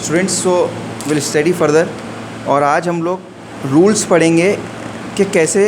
Students, so will study further. और आज हम लोग रूल्स पढ़ेंगे कि कैसे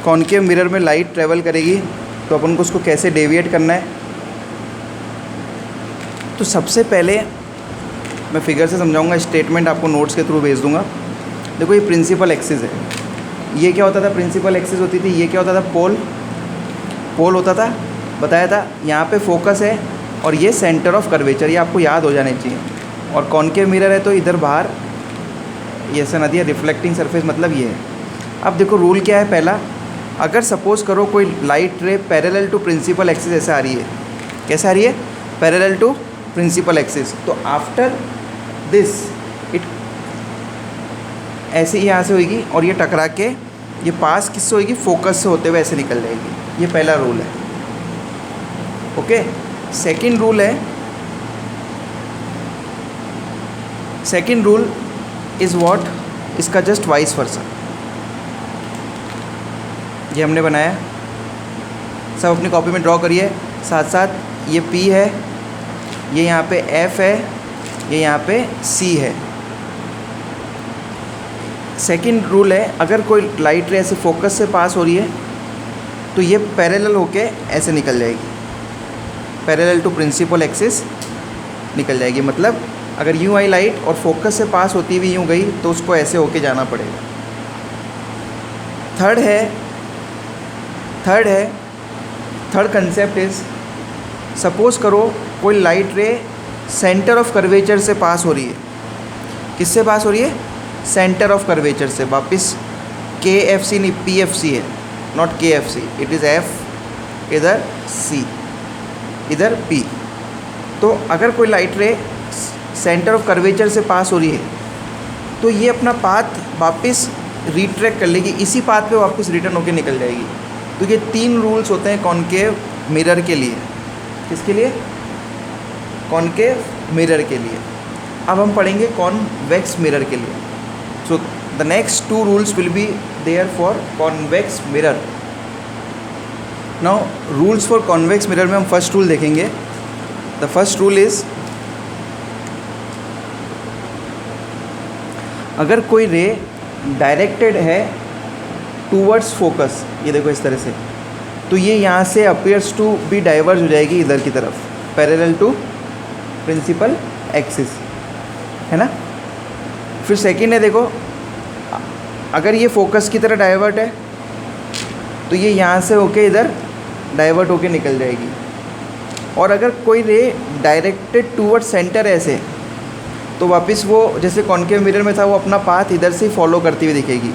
कॉनकेव मिरर में लाइट ट्रेवल करेगी, तो अपन को उसको कैसे डेविएट करना है। तो सबसे पहले मैं फिगर से समझाऊंगा, स्टेटमेंट आपको नोट्स के थ्रू भेज दूंगा। देखो, ये प्रिंसिपल एक्सिस है। ये क्या होता था? प्रिंसिपल एक्सिस होती थी। ये क्या होता था? पोल होता था, बताया था। यहाँ पे फोकस है और ये सेंटर ऑफ कर्वेचर, ये आपको याद हो जाने चाहिए। और कॉनकेव मिरर है तो इधर बाहर ये ऐसा नदी है, रिफ्लेक्टिंग सरफेस मतलब ये है। अब देखो रूल क्या है। पहला, अगर सपोज़ करो कोई light ray parallel to principal axis ऐसे आ रही है, कैसे आ रही है? पैरेलल टू प्रिंसिपल एक्सिस, तो आफ्टर दिस इट ऐसे ही यहाँ से होगी और ये टकरा के ये पास किससे होगी? फोकस से होते हुए ऐसे निकल जाएगी। ये पहला रूल है। ओके, सेकंड रूल है, सेकंड रूल इज़ व्हाट? इसका जस्ट वाइस वर्सा। ये हमने बनाया, सब अपनी कॉपी में ड्रॉ करिए। साथ साथ ये P है, ये यहाँ पे F है, ये यहाँ पे C है। सेकंड रूल है, अगर कोई लाइट रे ऐसे फोकस से पास हो रही है तो ये पैरेलल होके ऐसे निकल जाएगी, पैरेलल टू प्रिंसिपल एक्सिस निकल जाएगी। मतलब अगर यूँ आई लाइट और फोकस से पास होती हुई यूँ गई तो उसको ऐसे होके जाना पड़ेगा। थर्ड कंसेप्ट इज़, सपोज़ करो कोई लाइट रे सेंटर ऑफ कर्वेचर से पास हो रही है। किससे पास हो रही है? सेंटर ऑफ कर्वेचर से। वापस KFC नहीं, PFC है, not KFC। It is F, इधर C, इधर P। तो अगर कोई लाइट रे सेंटर ऑफ कर्वेचर से पास हो रही है तो ये अपना पाथ वापस रिट्रैक्ट कर लेगी, इसी पाथ पे वापस रिटर्न होके निकल जाएगी। तो ये 3 रूल्स होते हैं कॉनकेव मिरर के लिए। किसके लिए? कॉनकेव मिरर के लिए। अब हम पढ़ेंगे कॉन्वेक्स मिरर के लिए। So the next 2 rules will be there for convex mirror. Now rules for convex mirror में हम फर्स्ट रूल देखेंगे। द फर्स्ट रूल इज़, अगर कोई रे डायरेक्टेड है टूवर्ड्स फोकस, ये देखो इस तरह से, तो ये यहाँ से अपीयर्स टू बी डाइवर्ज हो जाएगी इधर की तरफ, पैरेलल टू प्रिंसिपल एक्सिस, है ना। फिर सेकंड है, देखो अगर ये फोकस की तरह डाइवर्ट है तो ये यहाँ से होके इधर डाइवर्ट होके निकल जाएगी। और अगर कोई रे डायरेक्टेड टूवर्ड सेंटर ऐसे, तो वापस वो जैसे कॉनकेव मिरर में था वो अपना पाथ इधर से फॉलो करती हुई दिखेगी।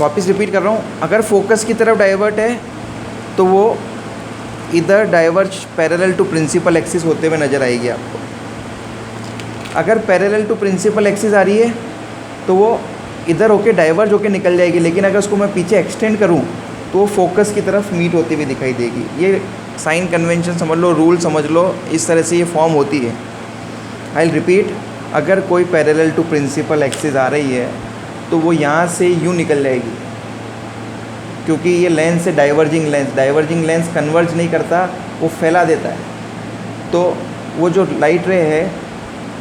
वापस रिपीट कर रहा हूँ, अगर फोकस की तरफ डाइवर्ट है तो वो इधर diverge parallel to principal axis होते हुए नज़र आएगी आपको। अगर पैरेलल टू प्रिंसिपल एक्सिस आ रही है तो वो इधर होके डाइवर्ज होके निकल जाएगी, लेकिन अगर उसको मैं पीछे एक्सटेंड करूँ तो वो फोकस की तरफ मीट होती हुई दिखाई देगी। ये साइन कन्वेंशन समझ लो, रूल समझ लो, इस तरह से ये फॉर्म होती है। आई विल रिपीट, अगर कोई पैरेलल टू प्रिंसिपल एक्सिस आ रही है तो वो यहाँ से यूँ निकल जाएगी, क्योंकि ये लेंस है डाइवर्जिंग लेंस कन्वर्ज नहीं करता, वो फैला देता है। तो वो जो लाइट रे है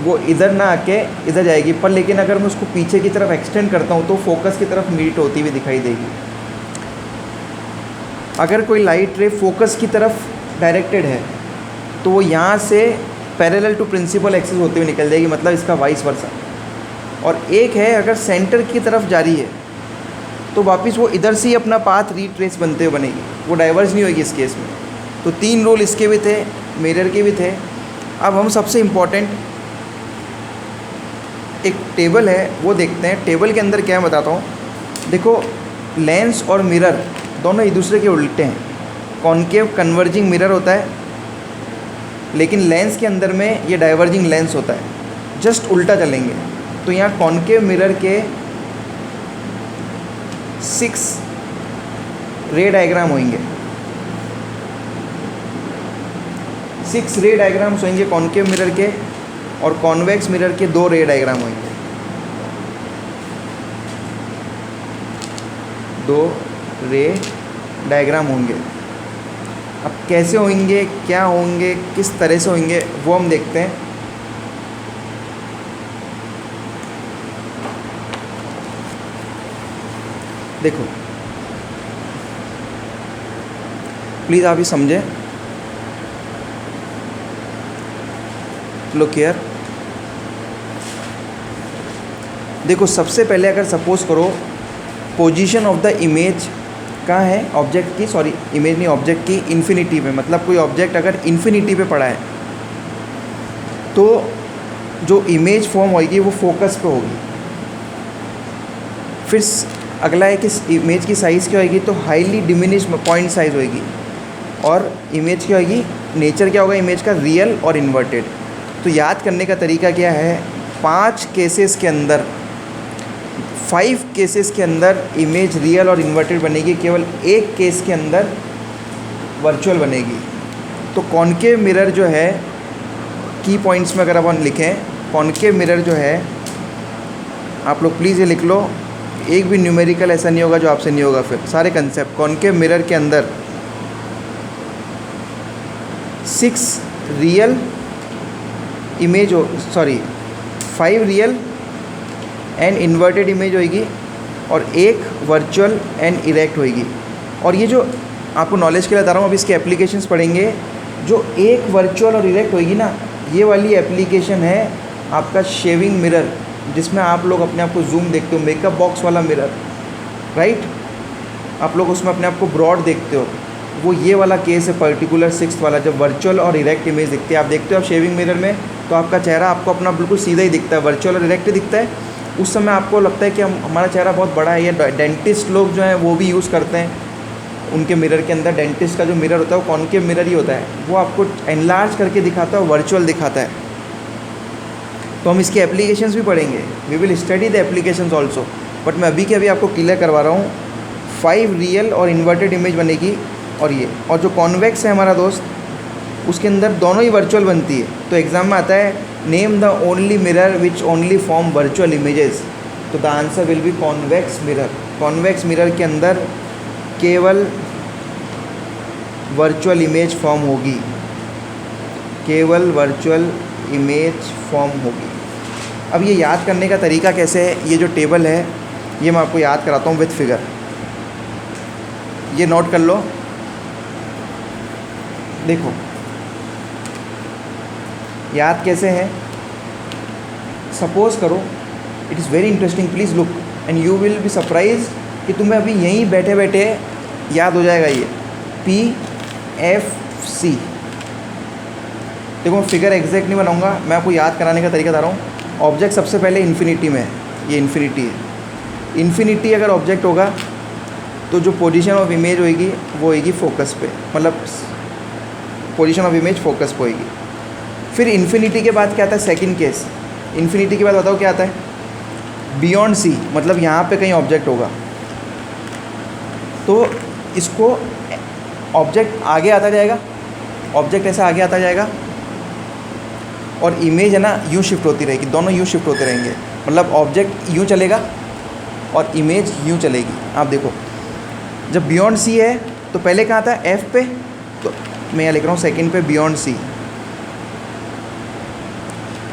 वो इधर ना आके इधर जाएगी, पर लेकिन अगर मैं उसको पीछे की तरफ एक्सटेंड करता हूँ तो फोकस की तरफ मीट होती हुई दिखाई देगी। अगर कोई लाइट रे फोकस की तरफ डायरेक्टेड है तो वो यहाँ से पैरेलल टू प्रिंसिपल एक्सिस होते हुए निकल जाएगी, मतलब इसका वाइस वर्सा। और एक है, अगर सेंटर की तरफ जा रही है तो वापस वो इधर से ही अपना पाथ रीट्रेस बनते हुए बनेगी, वो डाइवर्ज नहीं होगी इस केस में। तो 3 रूल इसके भी थे, मिरर के भी थे। अब हम सबसे इम्पॉर्टेंट एक टेबल है वो देखते हैं। टेबल के अंदर क्या है बताता हूँ। देखो, लेंस और मिरर दोनों एक दूसरे के उल्टे हैं। कॉनकेव कन्वर्जिंग मिरर होता है, लेकिन लेंस के अंदर में ये डाइवर्जिंग लेंस होता है। जस्ट उल्टा चलेंगे तो यहाँ कॉनकेव मिरर के 6 रे डायग्राम होंगे, 6 रे डायग्राम्स होंगे कॉनकेव मिरर के, और कॉन्वेक्स मिरर के 2 रे डायग्राम होंगे, 2 रे डायग्राम होंगे। अब कैसे होंगे, क्या होंगे, किस तरह से होंगे, वो हम देखते हैं। देखो प्लीज़ आप ही समझें, लुक हियर। देखो सबसे पहले अगर सपोज करो पोजीशन ऑफ द इमेज कहाँ है, ऑब्जेक्ट की, सॉरी इमेज नहीं, ऑब्जेक्ट की इन्फिनिटी पे, मतलब कोई ऑब्जेक्ट अगर इन्फिनिटी पे पड़ा है तो जो इमेज फॉर्म होगी वो फोकस पे होगी। फिर अगला है कि इमेज की साइज़ क्या होगी, तो हाईली डिमिनिश्ड पॉइंट साइज़ होगी। और इमेज क्या होगी, नेचर क्या होगा इमेज का, रियल और इन्वर्टेड। तो याद करने का तरीका क्या है, 5 केसेस के अंदर, 5 केसेस के अंदर इमेज रियल और इन्वर्टेड बनेगी, केवल एक केस के अंदर वर्चुअल बनेगी। तो कॉनकेव मिरर जो है, की पॉइंट्स में अगर अपन लिखें, कॉनकेव मिरर जो है, आप लोग प्लीज़ ये लिख लो, एक भी न्यूमेरिकल ऐसा नहीं होगा जो आपसे नहीं होगा। फिर सारे कंसेप्ट कॉनकेव मिरर के अंदर 6 रियल इमेज हो, sorry 5 real and inverted image होगी और एक वर्चुअल एंड इरेक्ट होगी। और ये जो आपको नॉलेज के लिए बता रहा हूँ, अब इसके एप्लीकेशंस पढ़ेंगे। जो एक वर्चुअल और इरेक्ट होगी ना, ये वाली एप्लीकेशन है आपका शेविंग मिरर, जिसमें आप लोग अपने आप को जूम देखते हो, मेकअप बॉक्स वाला मिरर, राइट। आप लोग उसमें अपने आप को ब्रॉड देखते हो, वो ये वाला केस है पर्टिकुलर 6th वाला, जब वर्चुअल और इरेक्ट इमेज दिखती है। आप देखते हो आप शेविंग मिरर में, तो आपका चेहरा आपको अपना बिल्कुल सीधा ही दिखता है, वर्चुअल और इरेक्ट दिखता है। उस समय आपको लगता है कि हमारा चेहरा बहुत बड़ा है। या डेंटिस्ट लोग जो हैं वो भी यूज़ करते हैं, उनके मिरर के अंदर डेंटिस्ट का जो मिरर होता है वो कॉनकेव मिरर ही होता है, वो आपको एनलार्ज करके दिखाता है, वर्चुअल दिखाता है। तो हम इसके एप्लीकेशंस भी पढ़ेंगे, we will study the applications also, but मैं अभी के अभी आपको क्लियर करवा रहा हूँ। 5 रियल और इन्वर्टेड इमेज बनेगी, और ये, और जो कॉन्वेक्स है हमारा दोस्त, उसके अंदर दोनों ही वर्चुअल बनती है। तो एग्ज़ाम में आता है, name the only mirror which only form virtual images, तो the answer will be convex mirror. Convex mirror के अंदर केवल वर्चुअल इमेज फॉर्म होगी, केवल वर्चुअल इमेज फॉर्म होगी। अब ये याद करने का तरीका कैसे है, ये जो टेबल है ये मैं आपको याद कराता हूँ विथ फिगर, ये नोट कर लो। देखो याद कैसे है, सपोज़ करो, it is very interesting, please look and you will be surprise कि तुम्हें अभी यहीं बैठे बैठे याद हो जाएगा ये PFC। देखो मैं फिगर एग्जैक्ट नहीं बनाऊंगा, मैं आपको याद कराने का तरीका बता रहा हूँ। ऑब्जेक्ट सबसे पहले इन्फिनिटी में है, ये इन्फिनिटी है। इन्फिनिटी अगर ऑब्जेक्ट होगा तो जो पोजीशन ऑफ इमेज होएगी वो होएगी फोकस पे, मतलब पोजीशन ऑफ इमेज फोकस पे होएगी। फिर इन्फिनिटी के बाद क्या आता है, सेकंड केस। इन्फिनिटी के बाद बताओ क्या आता है, बियॉन्ड C, मतलब यहाँ पे कहीं ऑब्जेक्ट होगा, तो इसको ऑब्जेक्ट आगे आता जाएगा, ऑब्जेक्ट ऐसा आगे आता जाएगा, और इमेज है ना यूँ शिफ्ट होती रहेगी, दोनों यूँ शिफ्ट होते रहेंगे, मतलब ऑब्जेक्ट यूँ चलेगा और इमेज यूँ चलेगी। आप देखो जब बियॉन्ड C है तो पहले कहाँ था, F पे, तो मैं यहाँ लिख रहा हूँ सेकंड पे बियॉन्ड C,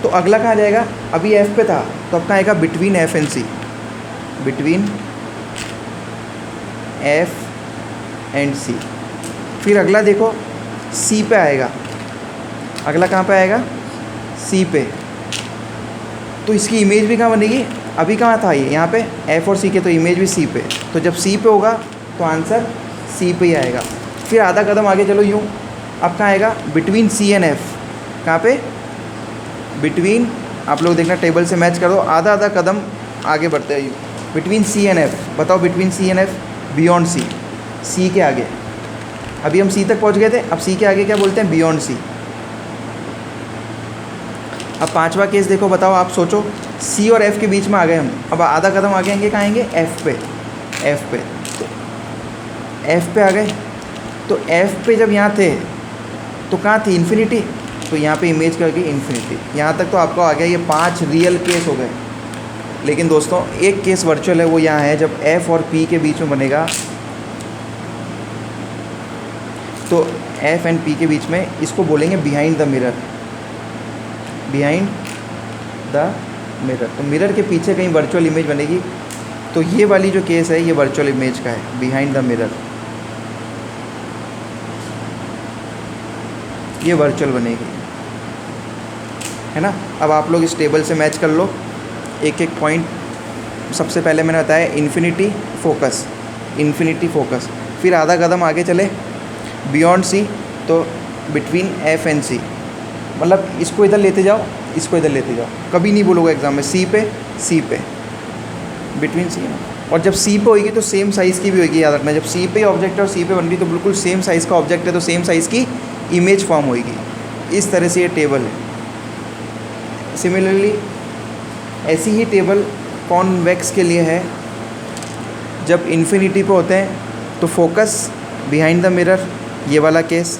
तो अगला कहाँ जाएगा, अभी F पे था तो अब कहाँ आएगा, between F and C, between F and C। फिर अगला देखो C पे आएगा, अगला कहाँ पे आएगा, C पे, तो इसकी इमेज भी कहाँ बनेगी, अभी कहाँ था ये, यहाँ पे F और C के, तो इमेज भी C पे, तो जब C पे होगा तो आंसर C पे ही आएगा। फिर आधा कदम आगे चलो यूँ, अब कहाँ आएगा, बिटवीन C एंड F, कहाँ पे, बिटवीन, आप लोग देखना टेबल से मैच कर दो, आधा आधा कदम आगे बढ़ते हैं यूँ, बिटवीन C एंड F। बताओ between C and F, beyond C, C के आगे, अभी हम C तक पहुँच गए थे, अब C के आगे क्या बोलते हैं, बियॉन्ड C। अब पांचवा केस देखो, बताओ आप सोचो, C और F के बीच में आ गए हम, अब आधा कदम आगे आएंगे, कहाँ आएंगे, F पे, F पे, तो F पे आ गए, तो F पे जब यहाँ थे तो कहाँ थी, इन्फिनिटी, तो यहाँ पे इमेज क्या होगी, इन्फिनिटी। यहाँ तक तो आपको आ गया, ये 5 रियल केस हो गए। लेकिन दोस्तों एक केस वर्चुअल है, वो यहाँ है, जब F और P के बीच में बनेगा, तो F एंड P के बीच में, इसको बोलेंगे behind the mirror, behind the mirror. तो मिरर के पीछे कहीं वर्चुअल इमेज बनेगी, तो ये वाली जो केस है ये वर्चुअल इमेज का है, बिहाइंड द मिरर, ये वर्चुअल बनेगी, है ना। अब आप लोग इस टेबल से मैच कर लो एक एक पॉइंट। सबसे पहले मैंने बताया इन्फिनिटी फोकस, इन्फिनिटी फोकस, फिर आधा कदम आगे चले बियॉन्ड सी, तो बिटवीन एफ एंड सी, मतलब इसको इधर लेते जाओ, इसको इधर लेते जाओ, कभी नहीं बोलोगे एग्जाम में सी पे, बिटवीन सी। और जब सी पे होगी तो सेम साइज़ की भी होगी, याद रखना, जब सी पे ऑब्जेक्ट है और सी पे बन रही तो बिल्कुल सेम साइज़ का ऑब्जेक्ट है तो सेम साइज़ की इमेज फॉर्म होगी। इस तरह से ये टेबल है। सिमिलरली ऐसी ही टेबल कॉन्वेक्स के लिए है। जब इन्फिनिटी पे होते हैं तो फोकस बिहाइंड द मिरर, ये वाला केस,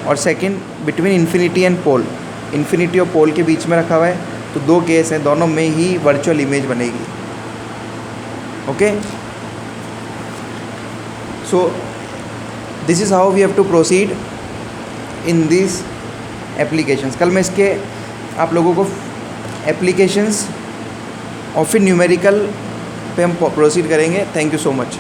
और second between infinity and pole, infinity और पोल के बीच में रखा हुआ है, तो दो केस हैं, दोनों में ही वर्चुअल इमेज बनेगी। Okay, so this is how we have to proceed in this applications. कल मैं इसके आप लोगों को एप्लीकेशंस और फिर न्यूमेरिकल पे हम प्रोसीड करेंगे। Thank you so much.